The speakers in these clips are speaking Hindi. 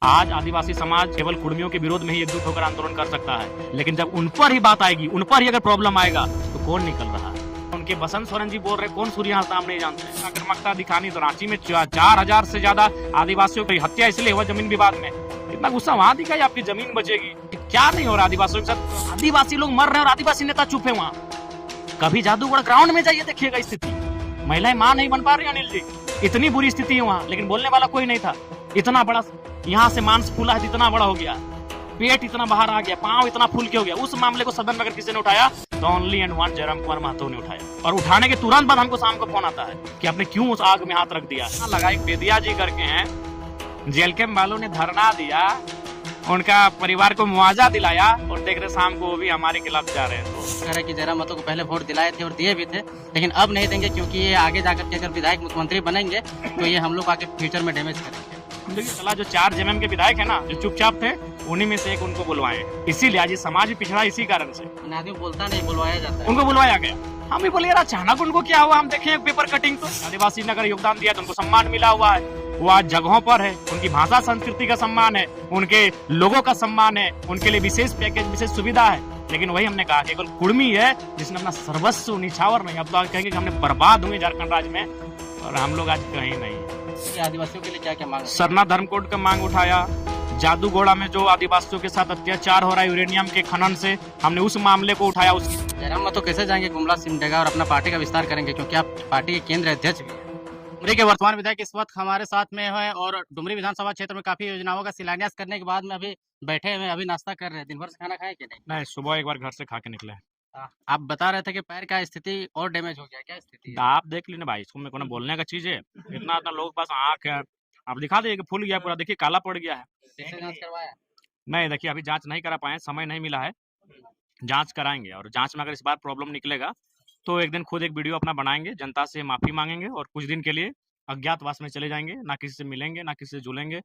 आज आदिवासी समाज केवल कुर्मियों के विरोध में ही एकजुट होकर आंदोलन कर सकता है, लेकिन जब उन पर ही बात आएगी, उन पर ही अगर प्रॉब्लम आएगा तो कौन निकल रहा है? उनके बसंत सोरेन जी बोल रहे, कौन सूर्य हम नहीं जानते। आक्रामकता दिखानी तो रांची में 4000 से ज्यादा आदिवासियों की हत्या इसलिए हुआ जमीन विवाद में। इतना गुस्सा वहां दिखाई आपकी जमीन बचेगी, क्या नहीं हो रहा आदिवासियों के साथ? आदिवासी लोग मर रहे हैं और आदिवासी नेता चुप है वहाँ। कभी जादूगढ़ ग्राउंड में जाइए, देखिएगा स्थिति, महिलाएं मां नहीं बन पा रही। अनिल जी, इतनी बुरी स्थिति है वहाँ, लेकिन बोलने वाला कोई नहीं था। इतना बड़ा यहाँ से मांस फूला है, इतना बड़ा हो गया, पेट इतना बाहर आ गया, पांव इतना फूल के हो गया। उस मामले को सदन में अगर किसी ने उठाया तो only and one Jayram Kumar Mahato ने उठाया, और उठाने के तुरंत बाद हमको शाम को फोन आता है कि आपने क्यों उस आग में हाथ रख दिया। लगा एक बेदिया जी करके हैं, जेल के वालों ने धरना दिया, उनका परिवार को मुआवजा दिलाया, और देख रहे शाम को वो भी हमारे खिलाफ जा रहे हैं। तो कह रहे कि जयराम महतो को पहले वोट दिलाए थे और दिए भी थे, लेकिन अब नहीं देंगे क्योंकि ये आगे जाकर के अगर विधायक मुख्यमंत्री बनेंगे तो ये हम लोग आगे फ्यूचर में डैमेज करेंगे। देखिए चला, जो 4 जेएमएम के विधायक है ना, जो चुपचाप थे, उन्हीं में से एक उनको बुलवाए। इसीलिए आज समाज भी पिछड़ा इसी कारण से। आदमी बोलता नहीं, बुलवाया जाता है, उनको बुलवाया गया। हम भी बोले यार अचानक उनको क्या हुआ, हम देखें पेपर कटिंग तो आदिवासी ने अगर योगदान दिया तो उनको सम्मान मिला हुआ है, वो आज जगहों पर है, उनकी भाषा संस्कृति का सम्मान है, उनके लोगों का सम्मान है, उनके लिए विशेष पैकेज विशेष सुविधा है। लेकिन वही हमने कहा केवल कुर्मी है जिसने अपना सर्वस्व निछावर नहीं। अब तो कहेंगे कि हमने बर्बाद हुए झारखंड राज्य में, और हम लोग आज कहीं नहीं। आदिवासियों के लिए क्या क्या मांग? सरना धर्म कोड का मांग उठाया, जादूगोड़ा में जो आदिवासियों के साथ अत्याचार हो रहा है यूरेनियम के खनन से, हमने उस मामले को उठाया। उसकी जयराम महतो कैसे जाएंगे गुमला सिमडेगा और अपना पार्टी का विस्तार करेंगे, क्योंकि आप पार्टी के केंद्र अध्यक्ष भी हैं। डुमरी के वर्तमान विधायक इस वक्त हमारे साथ में है और डुमरी विधानसभा क्षेत्र में काफी योजनाओं का शिलान्यास करने के बाद में अभी बैठे हुए, अभी नाश्ता कर रहे हैं। दिन भर से खाना खाए कि नहीं? नहीं, सुबह एक बार घर से खा के निकले। आप बता रहे थे कि पैर का स्थिति और डैमेज हो गया, क्या स्थिति है? आप देख लीजिए भाई, इसको मेरे को ना बोलने का चीज है। इतना इतना लोगों के पास आंख है, आप दिखा दीजिए कि फूल गया पूरा, देखिए काला पड़ गया है। कैसे जांच करवाया? नहीं देखिए, अभी जांच नहीं करा पाए, समय नहीं मिला है, जांच कराएंगे, और जांच में अगर इस बार प्रॉब्लम निकलेगा तो एक दिन खुद एक वीडियो अपना बनाएंगे, जनता से माफी मांगेंगे, और कुछ दिन के लिए अज्ञातवास में चले जाएंगे, ना किसी से मिलेंगे, ना किसी से जुलेंगे,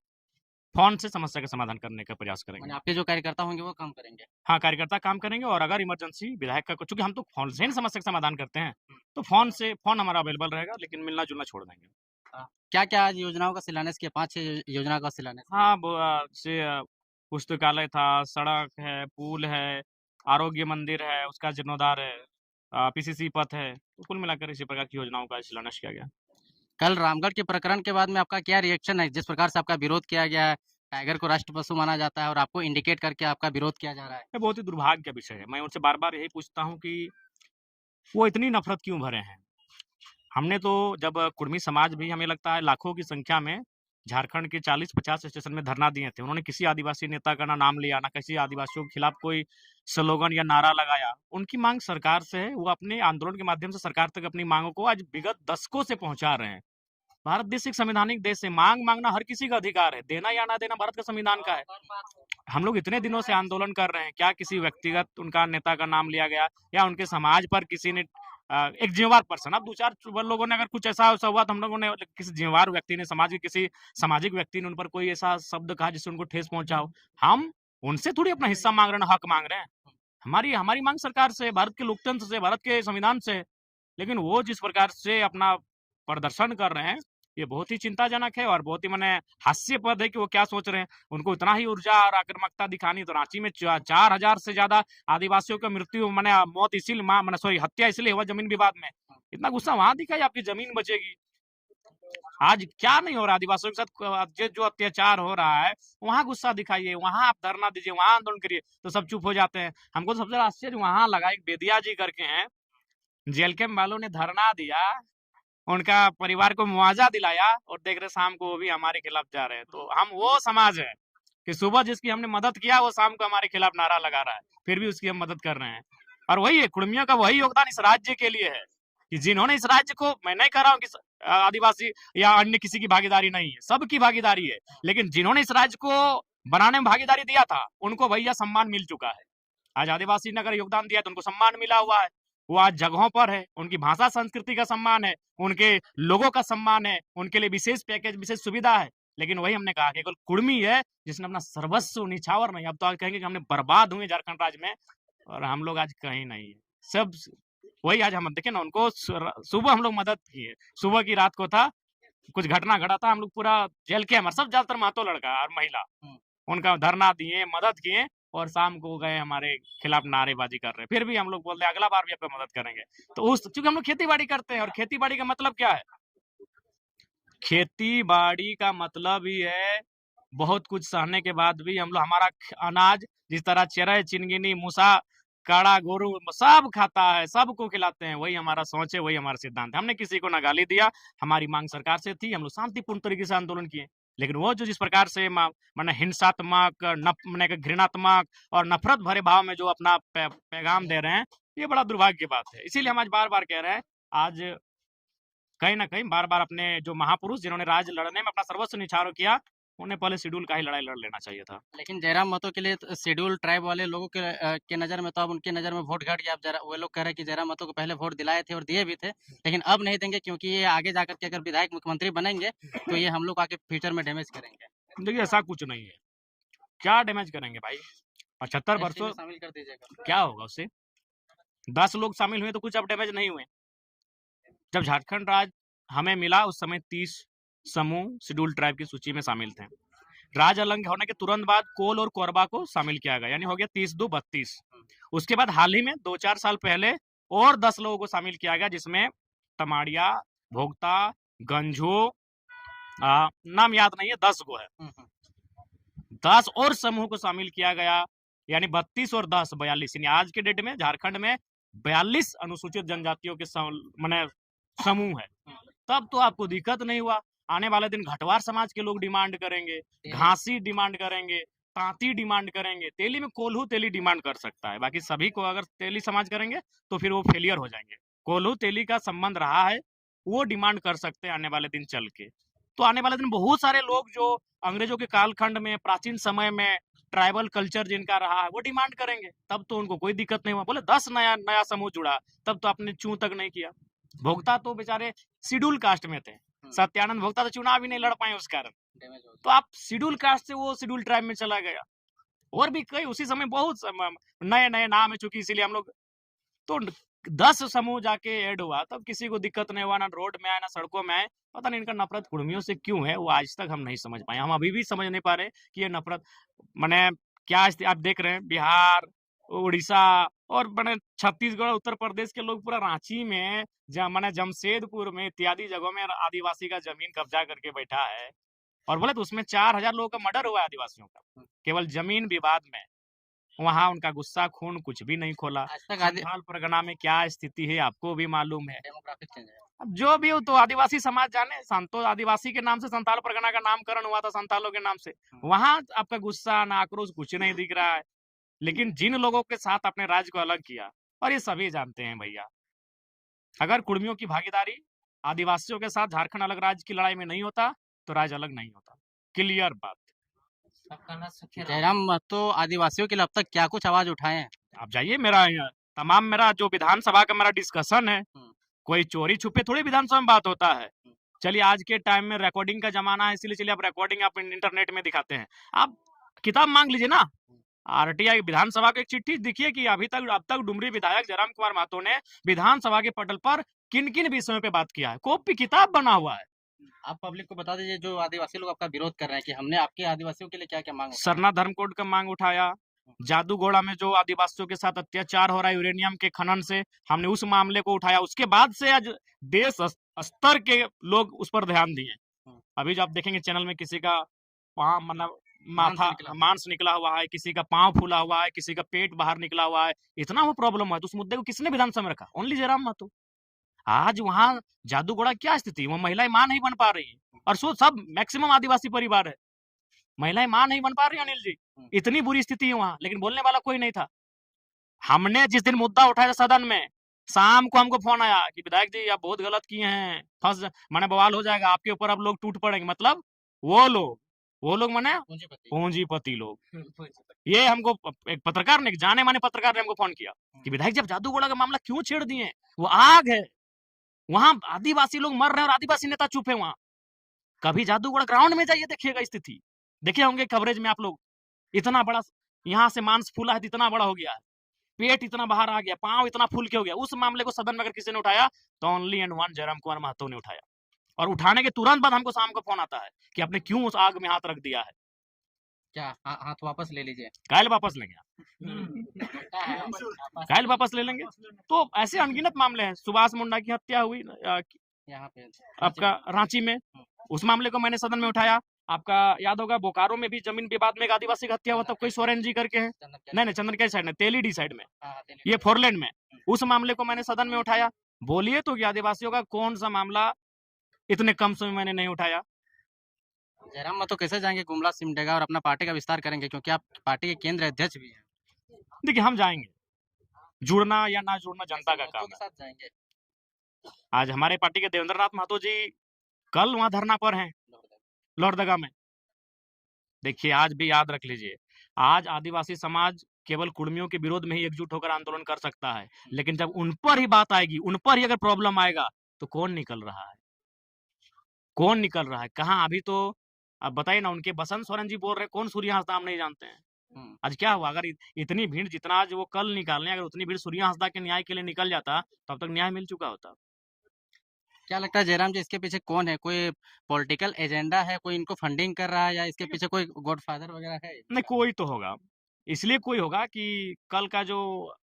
फोन से समस्या का समाधान करने का प्रयास करेंगे। आपके जो कार्यकर्ता होंगे वो काम करेंगे? हाँ, कार्यकर्ता काम करेंगे, और अगर इमरजेंसी विधायक का, चूंकि हम तो फोन से ही समस्या का समाधान करते हैं, तो फोन हमारा अवेलेबल रहेगा, लेकिन मिलना जुलना छोड़ देंगे। क्या क्या आज योजनाओं का शिलान्यास किया? 5-6 योजना का शिलान्यास। हाँ, पुस्तकालय था, सड़क है, पुल है, आरोग्य मंदिर है, उसका जीर्णोद्धार है, पीसीसी पथ है, तो कुल मिलाकर इसी प्रकार की योजनाओं का शिलान्यास किया गया। कल रामगढ़ के प्रकरण के बाद में आपका क्या रिएक्शन है? जिस प्रकार से आपका विरोध किया गया है, टाइगर को राष्ट्र पशु माना जाता है और आपको इंडिकेट करके आपका विरोध किया जा रहा है। ये बहुत ही दुर्भाग्य का विषय है। मैं उनसे बार-बार यही पूछता हूँ कि वो इतनी नफ़रत क्यों भरे हैं? हमने तो, जब कुर्मी समाज भी, हमें लगता है लाखों की संख्या में झारखंड के 40-50 स्टेशन में धरना दिए थे। उन्होंने किसी आदिवासी नेता का ना नाम लिया, ना किसी आदिवासियों के खिलाफ कोई स्लोगन या नारा लगाया। उनकी मांग सरकार से है, वो अपने आंदोलन के माध्यम से सरकार तक अपनी मांगों को आज विगत दशकों से पहुंचा रहे हैं। भारत देश एक संवैधानिक देश है, मांग मांगना हर किसी का अधिकार है, देना या ना देना भारत का संविधान का है। हम लोग इतने दिनों से आंदोलन कर रहे हैं, क्या किसी व्यक्तिगत उनका नेता का नाम लिया गया, या उनके समाज पर किसी ने एक जिम्मेवार पर्सन, अब 2-4 लोगों ने अगर कुछ ऐसा हुआ तो हम लोगों ने, किसी जिम्मेवार व्यक्ति ने, समाज के किसी सामाजिक व्यक्ति ने उन पर कोई ऐसा शब्द कहा जिससे उनको ठेस पहुंचा हो, हम उनसे थोड़ी अपना हिस्सा मांग रहे हैं, हक मांग रहे हैं। हमारी हमारी मांग सरकार से, भारत के लोकतंत्र से, भारत के संविधान से। लेकिन वो जिस प्रकार से अपना प्रदर्शन कर रहे हैं, ये बहुत ही चिंताजनक है, और बहुत ही मैंने हास्यास्पद है कि वो क्या सोच रहे हैं। उनको इतना ही ऊर्जा और आक्रामकता दिखानी तो रांची में 4000 से ज्यादा आदिवासियों का मृत्यु, मैंने मौत इसीलिए, हत्या इसलिए हुआ जमीन विवाद में। इतना गुस्सा वहां दिखाई आपकी जमीन बचेगी। आज क्या नहीं हो रहा आदिवासियों के साथ, जो अत्याचार हो रहा है, वहां गुस्सा दिखाइए, वहां आप धरना दीजिए, वहां आंदोलन करिए, तो सब चुप हो जाते हैं। हमको तो सबसे ज्यादा आश्चर्य वहां लगा, एक बेदिया जी करके हैं, जेल के वालों ने धरना दिया, उनका परिवार को मुआवजा दिलाया, और देख रहे शाम को वो भी हमारे खिलाफ जा रहे हैं। तो हम वो समाज है कि सुबह जिसकी हमने मदद किया, वो शाम को हमारे खिलाफ नारा लगा रहा है, फिर भी उसकी हम मदद कर रहे हैं। और वही है, कुर्मियों का वही योगदान इस राज्य के लिए है कि जिन्होंने इस राज्य को, मैं नहीं कह रहा हूँ कि आदिवासी या अन्य किसी की भागीदारी नहीं है, सबकी भागीदारी है, लेकिन जिन्होंने इस राज्य को बनाने में भागीदारी दिया था, उनको भैया सम्मान मिल चुका है। आज आदिवासी ने अगर योगदान दिया तो उनको सम्मान मिला हुआ है, वो आज जगहों पर है, उनकी भाषा संस्कृति का सम्मान है, उनके लोगों का सम्मान है, उनके लिए विशेष पैकेज विशेष सुविधा है। लेकिन वही हमने कहा केवल कुर्मी है जिसने अपना सर्वस्व निछावर नहीं। अब तो कहेंगे कि हमने बर्बाद हुए झारखंड राज्य में, और हम लोग आज कहीं नहीं है। सब वही, आज हम देखे ना, उनको सुबह हम लोग मदद किए, सुबह की रात को था, कुछ घटना घटा था, हम लोग पूरा जेल के, हमारे सब ज्यादातर महतो लड़का और महिला, उनका धरना दिए, मदद किए और शाम को गए हमारे खिलाफ नारेबाजी कर रहे हैं। फिर भी हम लोग बोलते हैं अगला बार भी आपको मदद करेंगे। तो उस चूंकि हम लोग खेती बाड़ी करते हैं और खेती बाड़ी का मतलब क्या है, खेती बाड़ी का मतलब ही है बहुत कुछ सहने के बाद भी हम लोग हमारा अनाज जिस तरह चेरई चिनगिनी मूसा काड़ा गोरू सब खाता है, सबको खिलाते हैं, वही हमारा सोच है, वही हमारा सिद्धांत है। हमने किसी को ना गाली दिया, हमारी मांग सरकार से थी, हम लोग शांतिपूर्ण तरीके से आंदोलन किए। लेकिन वो जो जिस प्रकार से माने हिंसात्मक माने घृणात्मक और नफरत भरे भाव में जो अपना पैगाम दे रहे हैं, ये बड़ा दुर्भाग्य की बात है। इसीलिए हम आज बार बार कह रहे हैं, आज कहीं ना कहीं बार बार अपने जो महापुरुष जिन्होंने राज लड़ने में अपना सर्वस्व निछावर किया, उन्हें पहले शेड्यूल का ही लड़ाई लड़ लेना चाहिए था। लेकिन जयराम महतो के लिए शेड्यूल ट्राइब वाले लोगों के नज़र में तो अब उनके नज़र में वोट घट गया। अब जरा वो लोग कह रहे हैं कि जयराम महतो को पहले वोट दिलाए थे और दिए भी थे, लेकिन अब नहीं देंगे क्योंकि ये आगे जाकर के अगर विधायक मुख्यमंत्री बनेंगे तो ये हम लोग आके फ्यूचर में डैमेज करेंगे। देखिए ऐसा कुछ नहीं है, क्या डैमेज करेंगे भाई, 75 वर्षों शामिल कर दीजिएगा, क्या होगा उससे? 10 लोग शामिल हुए तो कुछ अब डैमेज नहीं हुए। जब झारखंड राज्य हमें मिला उस समय 30 समूह शेड्यूल ट्राइब की सूची में शामिल थे। राज अलग होने के तुरंत बाद कोल और कोरबा को शामिल किया गया, यानी हो गया 30 2 32। उसके बाद हाल ही में 2-4 साल पहले और 10 लोगों को शामिल किया गया, जिसमें तमाड़िया, भोगता, गंझू, नाम याद नहीं है, 10 को है। 10 और समूह को शामिल किया गया, यानी 32 और 10 42। यानी आज के डेट में झारखंड में 42 अनुसूचित जनजातियों के माने समूह है। तब तो आपको दिक्कत नहीं हुआ। आने वाले दिन घटवार समाज के लोग डिमांड करेंगे, घासी डिमांड करेंगे, तांती डिमांड करेंगे, तेली में कोल्हू तेली डिमांड कर सकता है। बाकी सभी को अगर तेली समाज करेंगे तो फिर वो फेलियर हो जाएंगे। कोल्हू तेली का संबंध रहा है, वो डिमांड कर सकते हैं आने वाले दिन चल के। तो आने वाले दिन बहुत सारे लोग जो अंग्रेजों के कालखंड में प्राचीन समय में ट्राइबल कल्चर जिनका रहा है वो डिमांड करेंगे, तब तो उनको कोई दिक्कत नहीं हुआ। बोले 10 नया समूह जुड़ा, तब तो आपने चू तक नहीं किया। भोक्ता तो बेचारे शेड्यूल कास्ट में थे, सत्यानंद भोक्ता तो चुनाव ही नहीं लड़ पाए उस कारण, तो आप शेड्यूल कास्ट से वो शेड्यूल ट्राइब में चला गया। और भी कई उसी समय बहुत नए नए नाम है, चूंकि इसीलिए हम लोग तो 10 समूह जाके ऐड हुआ, तब किसी को दिक्कत नहीं हुआ, ना रोड में आए ना सड़कों में आए। पता नहीं इनका नफरत कुर्मियों से क्यों है, वो आज तक हम नहीं समझ पाए। हम अभी भी समझ नहीं पा रहे कि ये नफरत मैंने क्या आप देख रहे हैं बिहार, उड़ीसा और मैंने छत्तीसगढ़, उत्तर प्रदेश के लोग पूरा रांची में मैंने जमशेदपुर में इत्यादि जगहों में आदिवासी का जमीन कब्जा करके बैठा है। और बोले तो उसमें 4000 लोगों का मर्डर हुआ है आदिवासियों का, केवल जमीन विवाद में। वहां उनका गुस्सा खून कुछ भी नहीं खोला। संथाल परगना में क्या स्थिति है आपको भी मालूम है। अब जो भी हो तो आदिवासी समाज जाने, संतो आदिवासी के नाम से संथाल परगना का नामकरण हुआ था, संथालों के नाम से। वहां आपका गुस्सा ना आक्रोश कुछ नहीं दिख रहा है। लेकिन जिन लोगों के साथ अपने राज्य को अलग किया, और ये सभी जानते हैं भैया, अगर कुर्मियों की भागीदारी आदिवासियों के साथ झारखंड अलग राज्य की लड़ाई में नहीं होता तो राज्य अलग नहीं होता। क्लियर बात। जयराम महतो आदिवासियों के लिए अब तक क्या कुछ आवाज उठाए हैं? आप जाइए, मेरा जो विधानसभा का मेरा डिस्कशन है, कोई चोरी छुपे थोड़ी विधानसभा में बात होता है। चलिए आज के टाइम में रिकॉर्डिंग का जमाना है, इसलिए चलिए आप रिकॉर्डिंग आप इंटरनेट में दिखाते हैं। आप किताब मांग लीजिए ना, आरटीआई विधानसभा को एक चिट्ठी दिखिए कि अब तक डुमरी विधायक जयराम कुमार महतो ने विधानसभा के पटल पर किन किन विषयों पे बात किया है, कॉपी किताब बना हुआ है। आप पब्लिक को बता दीजिए जो आदिवासी लोग आपका विरोध कर रहे हैं कि हमने आपके आदिवासियों के लिए क्या क्या मांग। सरना धर्म कोड का मांग उठाया, जादूगोड़ा में जो आदिवासियों के साथ अत्याचार हो रहा है यूरेनियम के खनन से, हमने उस मामले को उठाया। उसके बाद से आज देश स्तर के लोग उस पर ध्यान दिए। अभी जो आप देखेंगे चैनल में किसी का मतलब मांस निकला हुआ है, किसी का पांव फूला हुआ है, किसी का पेट बाहर निकला हुआ है, इतना वो प्रॉब्लम है, तो उस मुद्दे को किसने विधानसभा में रखा? ओनली जयराम महतो। आज वहां जादूगोड़ा क्या स्थिति, वो महिलाएं मां नहीं बन पा रही है, और सो सब मैक्सिमम आदिवासी परिवार है, महिलाएं मां नहीं बन पा रही। अनिल जी, इतनी बुरी स्थिति है वहां, लेकिन बोलने वाला कोई नहीं था। हमने जिस दिन मुद्दा उठाया सदन में, शाम को हमको फोन आया कि विधायक जी आप बहुत गलत किए हैं, मैंने बवाल हो जाएगा आपके ऊपर, अब लोग टूट पड़ेंगे। मतलब वो लोग माने पूंजीपति लोग। ये हमको एक पत्रकार ने, जाने माने पत्रकार ने हमको फोन किया कि विधायक जी आप जादूगोड़ा का मामला क्यों छेड़ दिए, वो आग है, वहां आदिवासी लोग मर रहे हैं और आदिवासी नेता चुप है। वहां कभी जादूगोड़ा ग्राउंड में जाइए, देखिएगा स्थिति, देखे होंगे कवरेज में आप लोग। इतना बड़ा यहाँ से मांस फूला है, इतना बड़ा हो गया है, पेट इतना बाहर आ गया, पांव इतना फूल के हो गया। उस मामले को सदन में अगर किसी ने उठाया तो only and one Jayram Kumar Mahato ने उठाया, और उठाने के तुरंत बाद हमको शाम को फोन आता है कि आपने क्यों उस आग में हाथ रख दिया है। क्या हाथ वापस ले लीजिए। कायल वापस लेंगे क्या है कायल वापस ले लेंगे। तो ऐसे अनगिनत मामले हैं। सुभाष मुंडा की हत्या हुई यहाँ पे आपका रांची में, उस मामले को मैंने सदन में उठाया। आपका याद होगा बोकारो में भी जमीन विवाद में एक आदिवासी की हत्या हुआ था, कोई सोरेन जी करके है, नहीं चंद्रकेल साइड में, तेलीडी साइड में, ये फोरलेन में, उस मामले को मैंने सदन में उठाया। बोलिए तो कि आदिवासियों का कौन सा मामला इतने कम समय में मैंने नहीं उठाया। जयराम महतो कैसे जाएंगे गुमला सिमडेगा और अपना पार्टी का विस्तार करेंगे, क्योंकि आप पार्टी के केंद्र अध्यक्ष भी हैं। देखिए हम जाएंगे, जुड़ना या ना जुड़ना जनता का काम के है। साथ जाएंगे। आज हमारे पार्टी के देवेंद्र नाथ महतो जी कल वहां धरना पर हैं लोहरदगा में। देखिए आज भी याद रख लीजिए, आज आदिवासी समाज केवल कुर्मियों के विरोध में ही एकजुट होकर आंदोलन कर सकता है, लेकिन जब उन पर ही बात आएगी, उन पर ही अगर प्रॉब्लम आएगा तो कौन निकल रहा है, कौन निकल रहा है कहाँ? अभी तो अब बताइए ना, उनके बसंत सोरेन जी बोल रहे कौन सूर्य नाम नहीं जानते हैं। आज क्या हुआ, अगर इतनी भीड़ जितना आज वो कल निकालने, अगर उतनी भीड़ सूर्य हंसदा के न्याय के लिए निकल जाता तब तक न्याय मिल चुका होता। क्या लगता है जयराम जी, इसके पीछे कौन है? कोई पॉलिटिकल एजेंडा है, कोई इनको फंडिंग कर रहा है, या इसके पीछे कोई गॉडफादर वगैरह है? नहीं कोई तो होगा, इसलिए कोई होगा कि कल का जो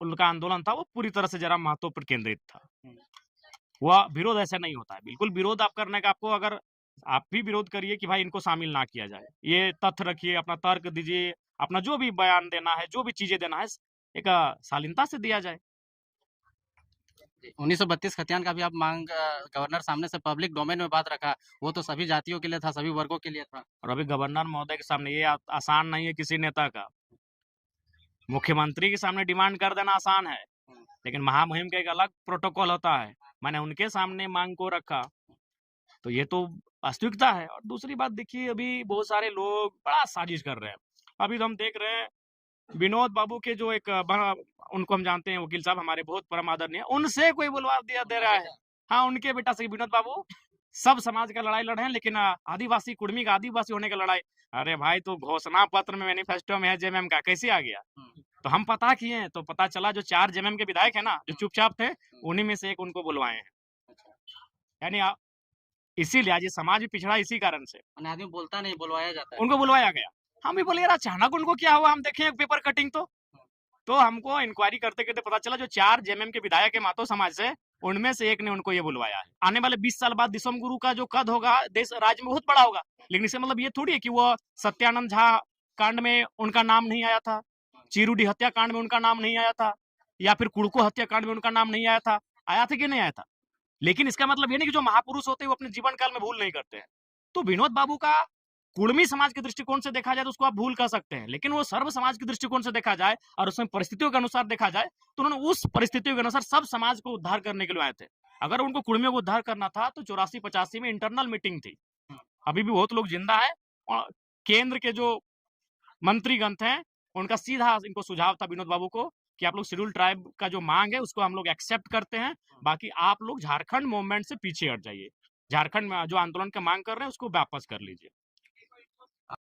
उनका आंदोलन था वो पूरी तरह से जरा महत्व पर केंद्रित था। वह विरोध ऐसा नहीं होता है, बिल्कुल विरोध आप करने का, आपको अगर आप भी विरोध करिए कि भाई इनको शामिल ना किया जाए, ये तथ्य रखिए, अपना तर्क दीजिए, अपना जो भी बयान देना है, जो भी चीजें देना है, एक शालीनता से दिया जाए। 1932 खतियान का भी आप मांग गवर्नर सामने से पब्लिक डोमेन में बात रखा, वो तो सभी जातियों के लिए था, सभी वर्गों के लिए था। और अभी गवर्नर महोदय के सामने ये आसान नहीं है किसी नेता का। मुख्यमंत्री के सामने डिमांड कर देना आसान है, लेकिन महामहिम का एक अलग प्रोटोकॉल होता है। मैंने उनके सामने मांग को रखा, तो ये तो वास्तविकता है। और दूसरी बात देखिए, अभी बहुत सारे लोग बड़ा साजिश कर रहे हैं। अभी तो हम देख रहे हैं विनोद बाबू के जो एक उनको हम जानते हैं, वकील साहब हमारे बहुत परम आदरणीय, उनसे कोई बुलवा दिया दे रहा है। हाँ, उनके बेटा से विनोद बाबू सब समाज का लड़ाई लड़े हैं, लेकिन आदिवासी कुर्मी का आदिवासी होने का लड़ाई। अरे भाई, तो घोषणा पत्र में मैनिफेस्टो में है जेएमएम का, कैसे आ गया? तो हम पता किए हैं, तो पता चला जो 4 जेएमएम के विधायक है ना, जो चुपचाप थे, उन्हीं में से एक उनको बुलवाए हैं। यानी इसीलिए आज ये समाज भी पिछड़ा इसी कारण से। आदमी बोलता नहीं, बुलवाया जाता है। उनको बुलवाया गया। हम भी बोले यार अचानक उनको क्या हुआ, हम देखें पेपर कटिंग तो हमको इंक्वायरी करते करते पता चला जो 4 जेएमएम के विधायक है मातो समाज से, उनमें से एक ने उनको ये बुलवाया है। आने वाले 20 साल बाद दिसम गुरु का जो कद होगा देश राज्य में बहुत बड़ा होगा, लेकिन इससे मतलब ये थोड़ी है कि वो सत्यानंद झा कांड में उनका नाम नहीं आया था, चिरूडी हत्या कांड में उनका नाम नहीं आया था, या फिर कुड़को हत्या कांड में उनका नाम नहीं आया था। आया था कि नहीं आया था? लेकिन इसका मतलब ये नहीं कि जो महापुरुष होते हैं वो अपने जीवन काल में भूल नहीं करते हैं। तो विनोद बाबू का कुर्मी समाज के दृष्टिकोण से देखा जाए तो उसको आप भूल कर सकते हैं, लेकिन वो सर्व समाज के दृष्टिकोण से देखा जाए और उसमें परिस्थितियों के अनुसार देखा जाए तो उन्होंने उस परिस्थितियों के अनुसार सब समाज को उद्धार करने के लिए आए थे। अगर उनको कुर्मियों को उद्धार करना था तो 84-85 में इंटरनल मीटिंग थी। अभी भी बहुत लोग जिंदा है, और केंद्र के जो मंत्रीगण थे उनका सीधा इनको सुझाव था विनोद बाबू को कि आप लोग शेड्यूल ट्राइब का जो मांग है उसको हम लोग एक्सेप्ट करते हैं, बाकी आप लोग झारखंड मूवमेंट से पीछे हट जाइए, झारखंड में जो आंदोलन का मांग कर रहे हैं उसको वापस कर लीजिए।